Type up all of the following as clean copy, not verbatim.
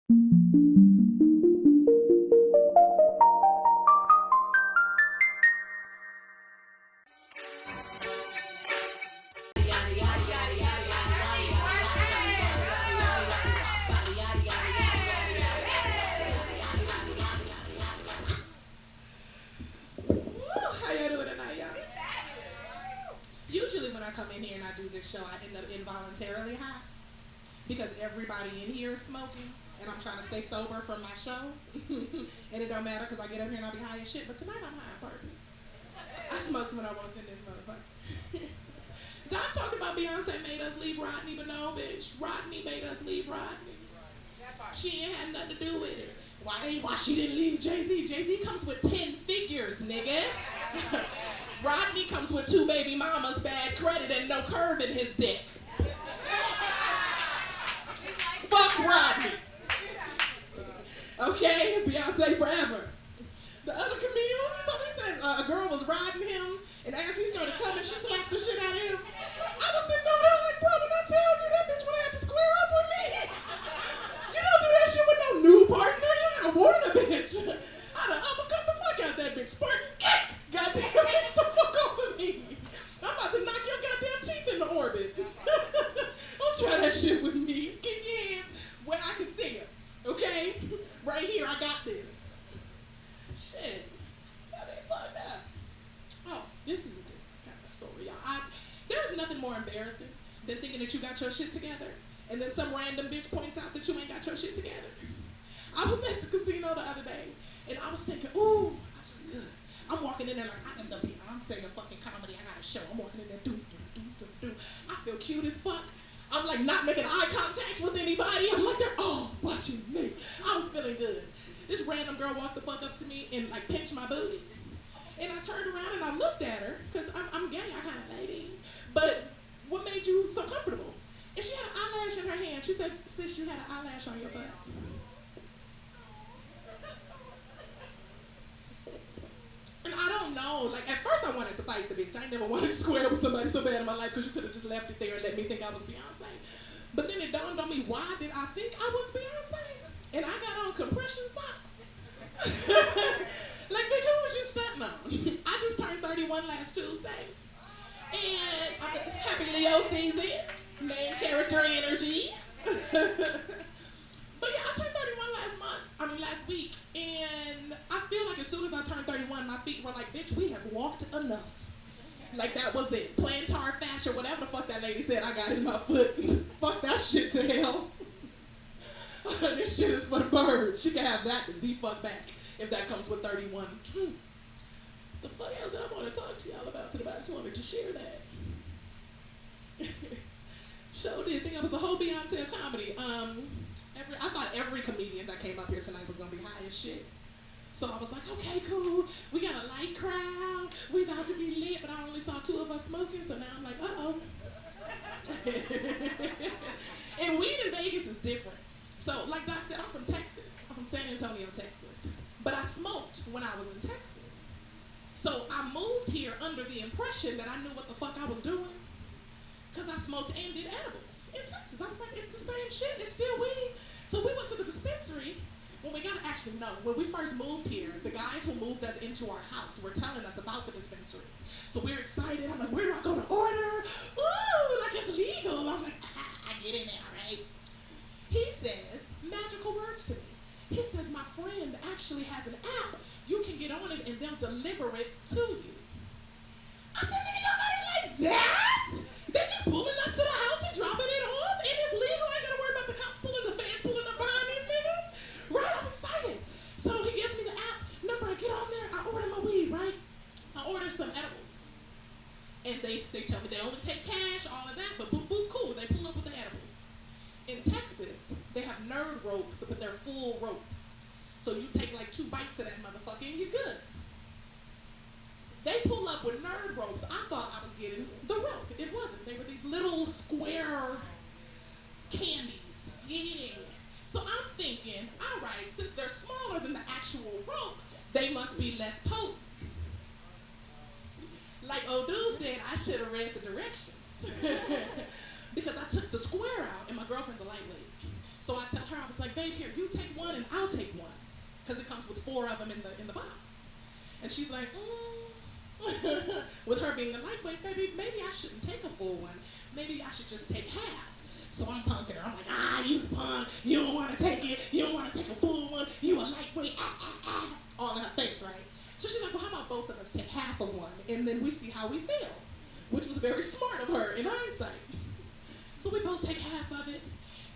How y'all doing tonight, y'all? Usually when I come in here and I do this show, I end up involuntarily high because everybody in here is smoking, and I'm trying to stay sober for my show. And it don't matter because I get up here and I be high as shit. But tonight I'm high on purpose. I smoked when I walked in this motherfucker. Doc talked about Beyonce made us leave Rodney, but no, bitch. Rodney made us leave Rodney. She ain't had nothing to do with it. Why she didn't leave Jay-Z? Jay-Z comes with 10 figures, nigga. Rodney comes with 2 baby mamas, bad credit, and no curve in his dick. Fuck Rodney. Okay? Beyonce forever. The other comedian, he told me, he said a girl was riding him, and as he started coming, she slapped the shit out of him. I was sitting over there like, bro, when I tell you that bitch would have to square up with me. You don't do that shit with no new partner. You gotta warn a bitch. I'd have uppercut the fuck out that bitch. Spartan kick. Goddamn, get the fuck off of me. I'm about to knock your goddamn teeth into orbit. Don't try that shit with me. Keep your hands where I can see it. Okay? Right here, I got this. Shit. Y'all ain't fucked up. Oh, this is a different kind of story, y'all. There's nothing more embarrassing than thinking that you got your shit together, and then some random bitch points out that you ain't got your shit together. I was at the casino the other day, and I was thinking, ooh, I look good. I'm walking in there like I am the Beyonce of fucking comedy. I got a show. I'm walking in there, do. I feel cute as fuck. I'm like not making eye contact with anybody. I'm like, they're all watching me. I was feeling good. This random girl walked the fuck up to me and like pinched my booty. And I turned around and I looked at her, because I'm gay, I kind of lady. But what made you so comfortable? And she had an eyelash in her hand. She said, sis, you had an eyelash on your butt. And I don't know, like at first I wanted to fight the bitch. I never wanted to square with somebody so bad in my life because you could have just left it there and let me think I was Beyonce. But then it dawned on me, why did I think I was Beyonce? And I got on compression socks. Like, bitch, who was you stunting on? I just turned 31 last Tuesday. And I'm a happy Leo season, main character energy. But yeah, I turned 31 last week, and I feel like as soon as I turned 31, my feet were like, bitch, we have walked enough. Like that was it. Plantar fascia, whatever the fuck that lady said I got in my foot. Fuck that shit to hell. This shit is for the birds. She can have that and be fucked back if that comes with 31. The fuck else that I want to talk to y'all about today? I just wanted to share that. Show did think I was the whole Beyonce of comedy. I thought every comedian that came up here tonight was gonna be high as shit. So I was like, okay, cool. We got a light crowd. We about to be lit, but I only saw 2 of us smoking, so now I'm like, uh-oh. And weed in Vegas is different. So, like Doc said, I'm from Texas. I'm from San Antonio, Texas. But I smoked when I was in Texas. So I moved here under the impression that I knew what the fuck I was doing, because I smoked and did edibles in Texas. I was like, it's the same shit. It's still weed. So we went to the dispensary. When we got actually, no, when we first moved here, the guys who moved us into our house were telling us about the dispensaries. So we're excited. I'm like, where do I go to order? Ooh, like it's legal. I'm like, I get in there, right? He says magical words to me. He says, my friend actually has an app. You can get on it and they'll deliver it to you. I said, nigga, y'all got it like that? They're just pulling up to the house and dropping it off, and it's legal. I ain't gotta worry about the cops pulling, the fans pulling up behind these niggas. Right, I'm excited. So he gives me the app number. I get on there. I order my weed, right? I order some edibles. And they tell me they only take cash, all of that, but boop, boop, cool. They pull up with the edibles. In Texas, they have nerd ropes, but they're full ropes. So you take like 2 bites of that motherfucker and you're good. They pull up with nerd ropes. I thought I was getting the rope. It wasn't. They were these little square candies. Yeah. So I'm thinking, all right, since they're smaller than the actual rope, they must be less potent. Like old dude said, I should have read the directions. Because I took the square out, and my girlfriend's a lightweight. So I tell her, I was like, like, babe, here, you take one and I'll take one. Because it comes with 4 of them in the box. And she's like, with her being a lightweight, baby, maybe I shouldn't take a full one. Maybe I should just take half. So I'm punking her. I'm like, you's punk. You don't want to take it. You don't want to take a full one. You a lightweight. All in her face, right? So she's like, well, how about both of us take half of one, and then we see how we feel, which was very smart of her in hindsight. So we both take half of it,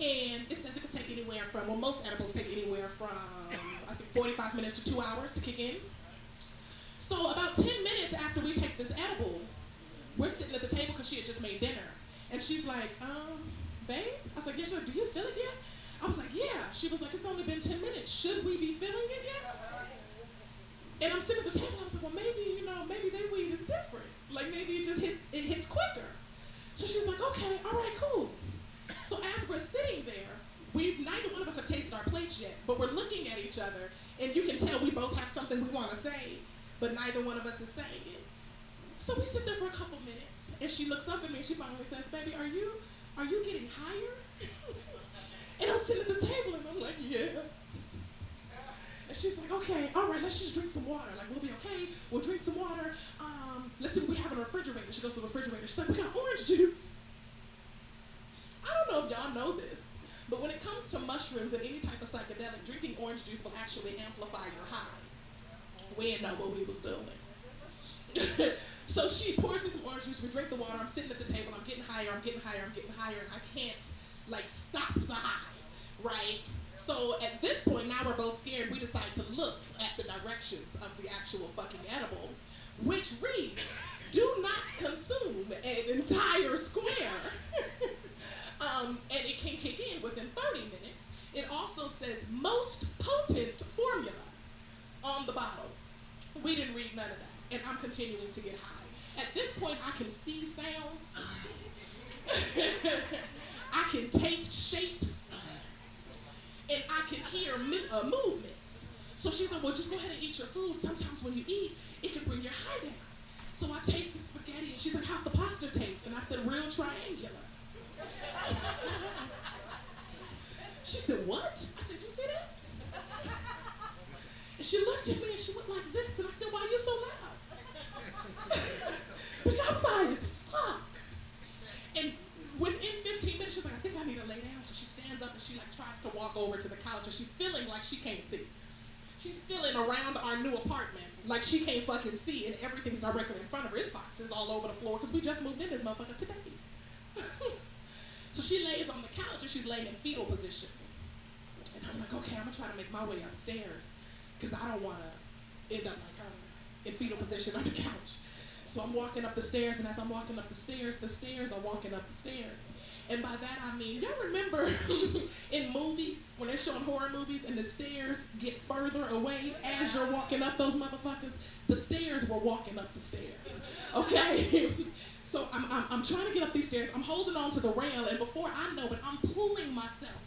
and it says it can take anywhere from, well, most edibles take anywhere from, I think, 45 minutes to 2 hours to kick in. So about 10 minutes after we take this edible, we're sitting at the table because she had just made dinner. And she's like, babe? I was like, yes, sir, do you feel it yet? I was like, yeah. She was like, it's only been 10 minutes. Should we be feeling it yet? And I'm sitting at the table, I was like, well, maybe, maybe their weed is different. Like, maybe it hits quicker. So she's like, okay, all right, cool. So as we're sitting there, neither one of us have tasted our plates yet, but we're looking at each other, and you can tell we both have something we want to say, but neither one of us is saying it. So we sit there for a couple minutes, and she looks up at me, and she finally says, baby, are you getting higher? And I'm sitting at the table, and I'm like, yeah. And she's like, okay, all right, let's just drink some water. Like, we'll be okay. We'll drink some water. Let's see what we have in the refrigerator. She goes to the refrigerator. She's like, we got orange juice. I don't know if y'all know this, but when it comes to mushrooms and any type of psychedelic, drinking orange juice will actually amplify your high. We didn't know what we was doing. So she pours me some orange juice. We drink the water. I'm sitting at the table. I'm getting higher. I'm getting higher. I'm getting higher. And I can't, stop the high, right? So at this point, now we're both scared. We decide to look at the directions of the actual fucking edible, which reads, do not consume an entire square. And it can kick in within 30 minutes. It also says most potent formula on the bottle. We didn't read none of that. And I'm continuing to get high. At this point, I can see sounds. I can taste shapes. And I can hear movements. So she's like, well, just go ahead and eat your food. Sometimes when you eat, it can bring your high down. So I taste the spaghetti, and she's like, how's the pasta taste? And I said, real triangular. She said, what? I said, you see that? And she looked at me, and she went like this, and I said, why are you so loud? Bitch, I'm high as fuck. And within 15 minutes, she's like, I think I need to lay down. So she stands up and she tries to walk over to the couch, and she's feeling like she can't see. She's feeling around our new apartment like she can't fucking see, and everything's directly in front of her. His boxes all over the floor because we just moved in this motherfucker today. So she lays on the couch and she's laying in fetal position. And I'm like, okay, I'm gonna try to make my way upstairs because I don't want to end up like her in fetal position on the couch. So I'm walking up the stairs, and as I'm walking up the stairs are walking up the stairs. And by that I mean, y'all remember in movies, when they're showing horror movies and the stairs get further away as you're walking up those motherfuckers? The stairs were walking up the stairs, okay? So I'm trying to get up these stairs. I'm holding on to the rail, and before I know it, I'm pulling myself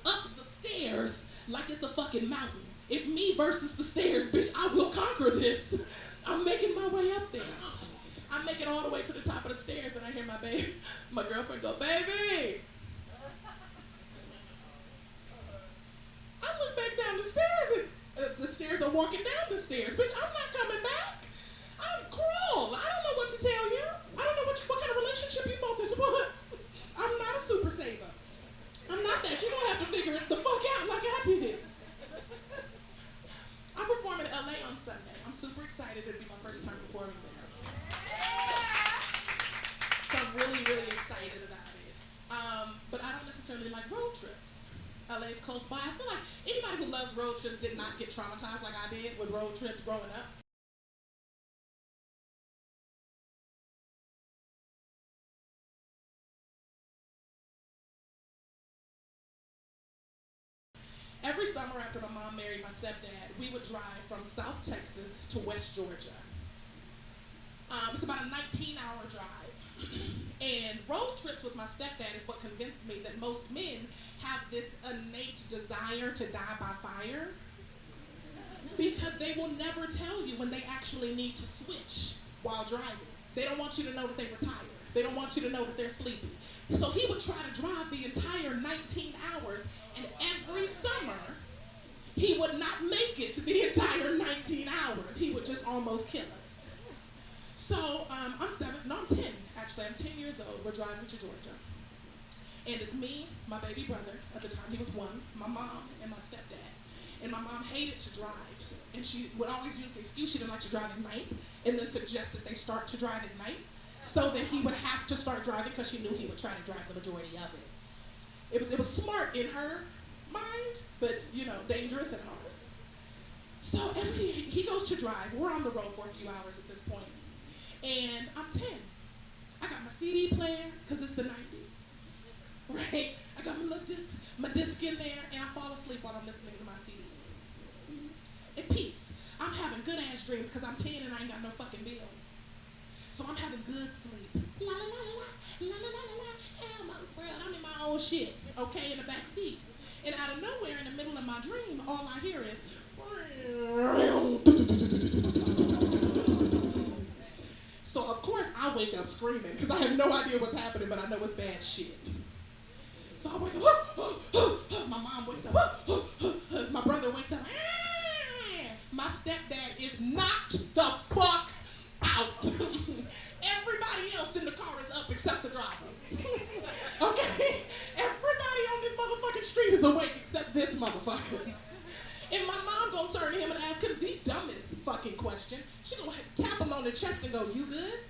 up the stairs like it's a fucking mountain. It's me versus the stairs, bitch. I will conquer this. I'm making my way up there. I make it all the way to the top of the stairs, and I hear my girlfriend go, baby. I look back down the stairs, and the stairs are walking down the stairs. Bitch, I'm not coming back. I'm crawl. I don't know what to tell you. I don't know what kind of relationship you thought this was. I'm not a super saver. I'm not that. You're gonna have to figure it the fuck out like I did. I perform in LA on Sunday. I'm super excited. It'll be my first time performing there. So I'm really, really excited about it. But I don't necessarily like road trips. LA is close by. I feel like anybody who loves road trips did not get traumatized like I did with road trips growing up. Every summer after my mom married my stepdad, we would drive from South Texas to West Georgia. It's about a 19-hour drive. And road trips with my stepdad is what convinced me that most men have this innate desire to die by fire, because they will never tell you when they actually need to switch while driving. They don't want you to know that they were tired. They don't want you to know that they're sleepy. So he would try to drive the entire 19 hours, and every summer, he would not make it to the entire 19 hours. He would just almost kill us. So I'm 10. Actually, I'm 10 years old. We're driving to Georgia. And it's me, my baby brother, at the time he was 1, my mom, and my stepdad. And my mom hated to drive. And she would always use the excuse she didn't like to drive at night, and then suggest that they start to drive at night so that he would have to start driving because she knew he would try to drive the majority of it. It was smart in her mind, but dangerous in ours. So every day he goes to drive. We're on the road for a few hours at this point. And I'm 10. I got my CD player, because it's the 90s. Right? I got my disc in there, and I fall asleep while I'm listening to my CD. In peace. I'm having good ass dreams because I'm 10 and I ain't got no fucking bills. So I'm having good sleep. La la la la la la la la la. Elmo's world. I'm in my own shit. Okay, in the back seat. And out of nowhere, in the middle of my dream, all I hear is. So of course I wake up screaming because I have no idea what's happening, but I know it's bad shit. So I wake up. My mom wakes up. My brother wakes up. My stepdad is knocked the fuck out. Everybody else in the car is up except the driver. Okay? Everybody on this motherfucking street is awake except this motherfucker. And my mom gonna turn to him and ask him the dumbest fucking question. She gonna tap him on the chest and go, "You good?"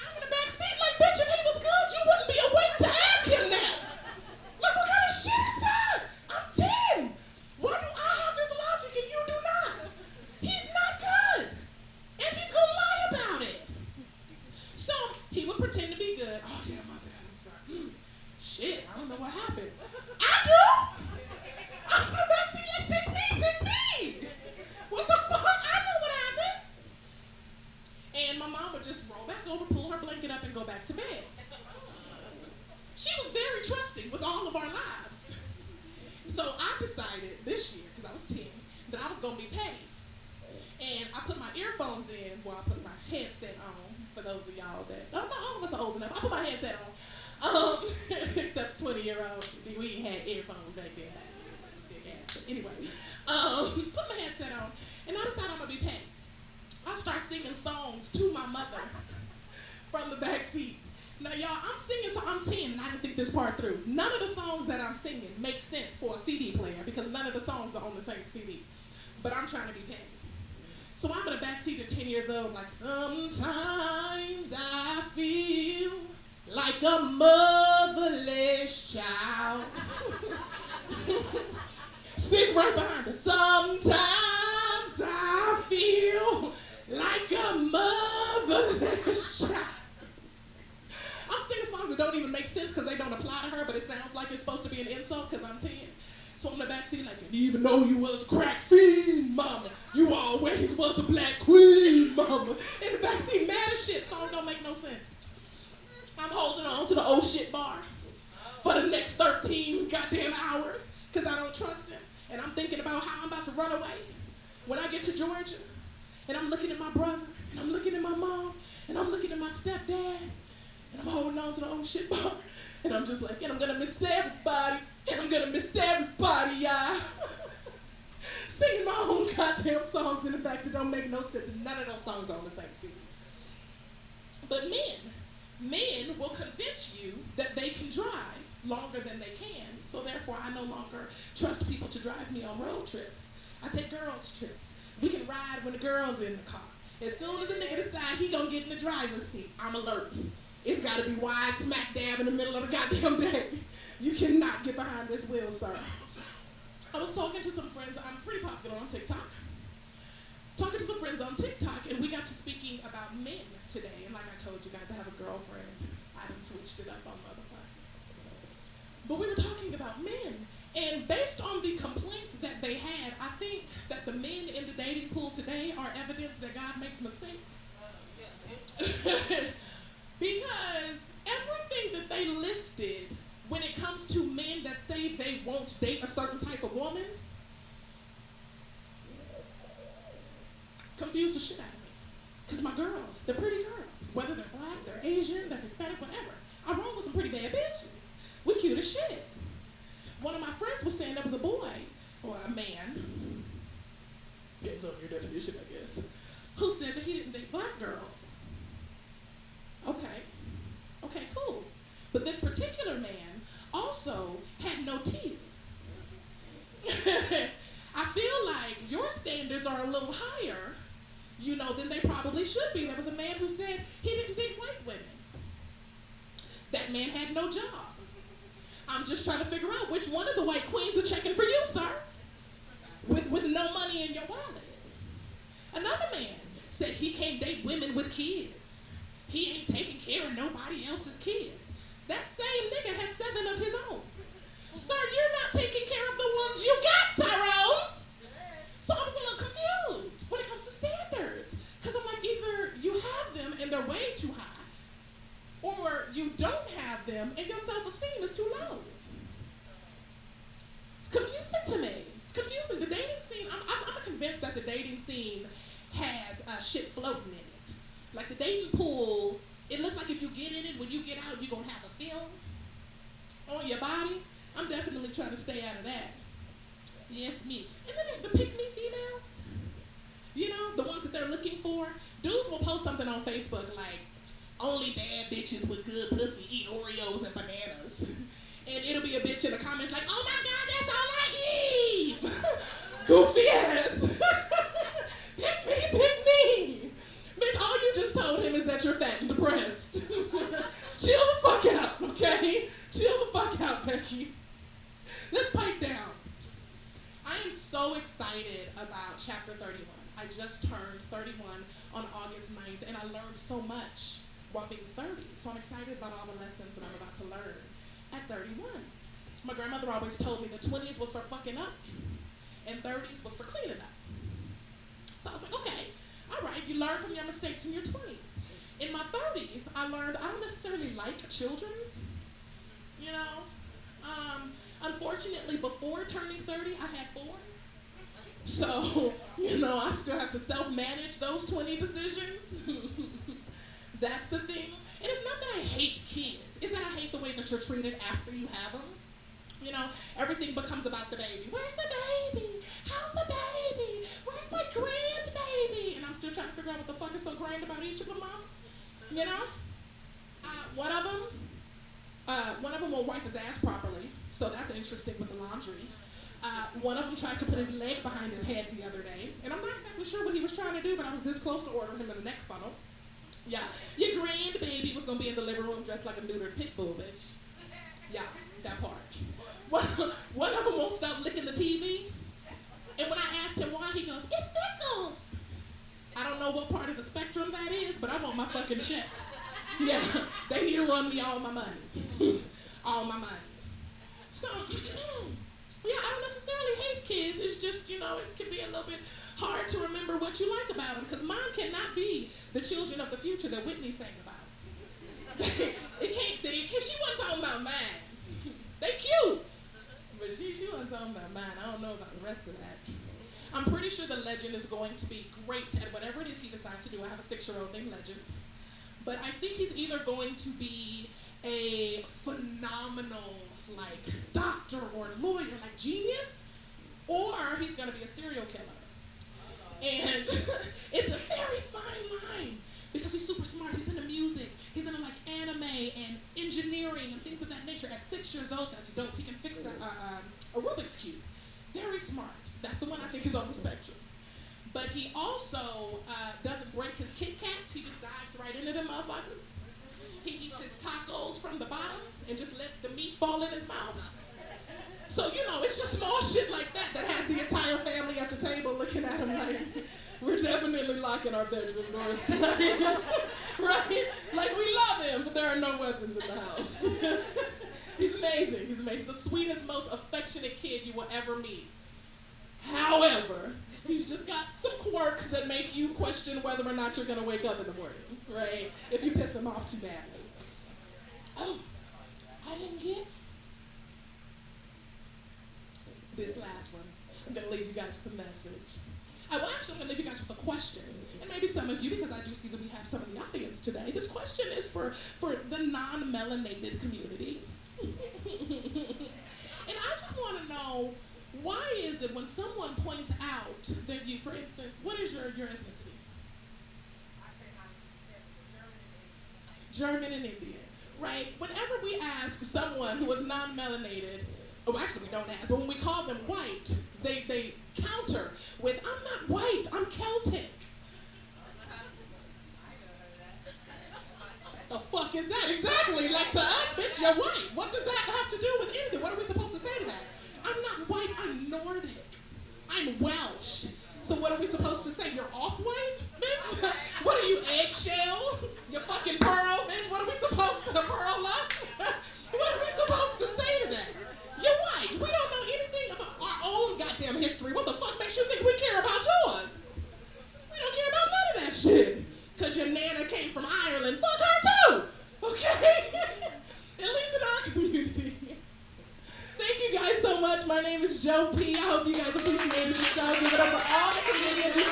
I'm in the back seat like, bitch, if he was good, you wouldn't be awake to ask him that. Like, what kind of shit is that? I'm 10. Why do I have this logic and you do not? He's not good. And he's gonna lie about it. So he would pretend to be good. Oh yeah, my bad, I'm sorry. Shit, I don't know what happened. I do? I'm in the backseat like, pick me. What the fuck? I know what happened. And my mom would just roll back over, pull her blanket up, and go back to bed. She was very trusting with all of our lives. So I decided this year, because I was 10, that I was going to be petty. And I put my earphones in, I put my headset on, for those of y'all that, not all of us are old enough, I put my headset on. Except 20-year-old, we ain't had earphones back then. But anyway, put my headset on, and I decided I'm going to be petty. I start singing songs to my mother from the back seat. Now, y'all, I'm singing, so I'm 10, and I didn't think this part through. None of the songs that I'm singing make sense for a CD player because none of the songs are on the same CD. But I'm trying to be petty. So I'm in the back seat at 10 years old, like, sometimes I feel like a motherless child. Sitting right behind her. Sometimes I feel like a motherless child. I'm singing songs that don't even make sense because they don't apply to her, but it sounds like it's supposed to be an insult because I'm 10. So I'm in the backseat like, and even though you was crack fiend, mama, you always was a black queen, mama. In the backseat, mad as shit, song don't make no sense. I'm holding on to the old shit bar for the next 13 goddamn hours because I don't trust him. And I'm thinking about how I'm about to run away when I get to Georgia. And I'm looking at my brother, and I'm looking at my mom, and I'm looking at my stepdad, and I'm holding on to the old shit bar. And I'm just like, and I'm gonna miss everybody, and I'm gonna miss everybody, y'all. Singing my own goddamn songs in the back that don't make no sense. And none of those songs are on the same CD. But men will convince you that they can drive longer than they can. So therefore, I no longer trust people to drive me on road trips. I take girls' trips. We can ride when the girl's in the car. As soon as a nigga decide he gonna get in the driver's seat, I'm alert. It's gotta be wide smack dab in the middle of the goddamn day. You cannot get behind this wheel, sir. I was talking to some friends. I'm pretty popular on TikTok. Talking to some friends on TikTok, and we got to speaking about men today. And like I told you guys, I have a girlfriend. I done switched it up on motherfuckers. But we were talking about men. And based on the complaints that they had, I think that the men in the dating pool today are evidence that God makes mistakes. Because everything that they listed when it comes to men that say they won't date a certain type of woman confused the shit out of me. Because my girls, they're pretty girls. Whether they're black, they're Asian, they're Hispanic, whatever. I roll with some pretty bad bitches. We cute as shit. One of my friends was saying there was a boy, or a man, depends on your definition, I guess, who said that he didn't date black girls. Okay, cool. But this particular man also had no teeth. I feel like your standards are a little higher, than they probably should be. There was a man who said he didn't date white women. That man had no job. I'm just trying to figure out which one of the white queens are checking for you, sir, with no money in your wallet. Another man said he can't date women with kids. He ain't taking care of nobody else's kids. That same nigga has 7 of his own. Sir, you're not taking care of the ones you got, Tyrone. So I was a little confused when it comes to standards. Because I'm like, either you have them and they're way too high, or you don't have them and your self-esteem is too low. It's confusing to me. It's confusing. The dating scene, I'm convinced that the dating scene has shit floating in it. Like the dating pool, it looks like if you get in it, when you get out, you're going to have a film on your body. I'm definitely trying to stay out of that. Yes, me. And then there's the pick-me females. The ones that they're looking for. Dudes will post something on Facebook like, only bad bitches with good pussy eat Oreos and bananas. And it'll be a bitch in the comments like, oh my God, that's all I eat. Goofy ass. Pick me. Bitch, all you just told him is that you're fat and depressed. Chill the fuck out, okay? Chill the fuck out, Becky. Let's pipe down. I am so excited about chapter 31. I just turned 31 on August 9th, and I learned so much while being 30. So I'm excited about all the lessons that I'm about to learn at 31. My grandmother always told me the 20s was for fucking up, and 30s was for cleaning up. So I was like, okay, all right, you learn from your mistakes in your 20s. In my 30s, I learned I don't necessarily like children, Unfortunately, before turning 30, I had 4. So, I still have to self-manage those 20 decisions. That's the thing. And it's not that I hate kids. It's that I hate the way that you're treated after you have them. Everything becomes about the baby. Where's the baby? How's the baby? Where's my grandbaby? And I'm still trying to figure out what the fuck is so grand about each of them, Mom. One of them won't wipe his ass properly. So that's interesting with the laundry. One of them tried to put his leg behind his head the other day. And I'm not exactly sure what he was trying to do, but I was this close to ordering him in a neck funnel. Yeah, your grandbaby was going to be in the living room dressed like a neutered pit bull, bitch. Yeah, that part. One of them won't stop licking the TV. And when I asked him why, he goes, it tickles. I don't know what part of the spectrum that is, but I want my fucking check. Yeah, they need to run me all my money. All my money. So, yeah, I don't necessarily hate kids. It's just, it can be a little bit hard to remember what you like about them, because mine cannot be the children of the future that Whitney sang about. She wasn't talking about mine. They cute, but she wasn't talking about mine. I don't know about the rest of that. I'm pretty sure the legend is going to be great at whatever it is he decides to do. I have a 6-year-old named Legend. But I think he's either going to be a phenomenal, doctor or lawyer, genius, or he's going to be a serial killer. And it's a very fine line, because he's super smart. He's into music. He's into, anime and engineering and things of that nature. At 6 years old, that's dope. He can fix a Rubik's Cube. Very smart. That's the one I think is on the spectrum. But he also doesn't break his Kit Kats. He just dives right into them motherfuckers. He eats his tacos from the bottom and just lets the meat fall in his mouth. So, it's just small shit like that that has the entire family at the table looking at him like, we're definitely locking our bedroom doors tonight. Right? We love him, but there are no weapons in the house. He's amazing. He's amazing. He's the sweetest, most affectionate kid you will ever meet. However, he's just got some quirks that make you question whether or not you're going to wake up in the morning, right? If you piss him off too badly. Oh, I didn't get this last one. I'm going to leave you guys with a message. I'm going to leave you guys with a question, and maybe some of you, because I do see that we have some of the audience today, this question is for the non-melanated community. And I just want to know, why is it when someone points out that you, for instance, what is your ethnicity? German and Indian, right? Whenever we ask someone who is non-melanated, oh, actually we don't ask, but when we call them white, they counter with, I'm not white, I'm Celtic. The fuck is that? Exactly. Like, to us, bitch, you're white. What does that have to do with anything? What are we supposed to say to that? I'm not white, I'm Nordic. I'm Welsh. So what are we supposed to say? You're off-white, bitch? What are you, eggshell? You fucking pearl, bitch? What are we supposed to pearl up? What are we supposed to say to that? You're white. We don't know anything about our own goddamn history. What the fuck makes you think we care about yours? We don't care about none of that shit. Because your nana came from Ireland. Fuck her too. Okay? At least in our community. Thank you guys so much. My name is Joe P. I hope you guys appreciated the show. Give it up for all the comedians.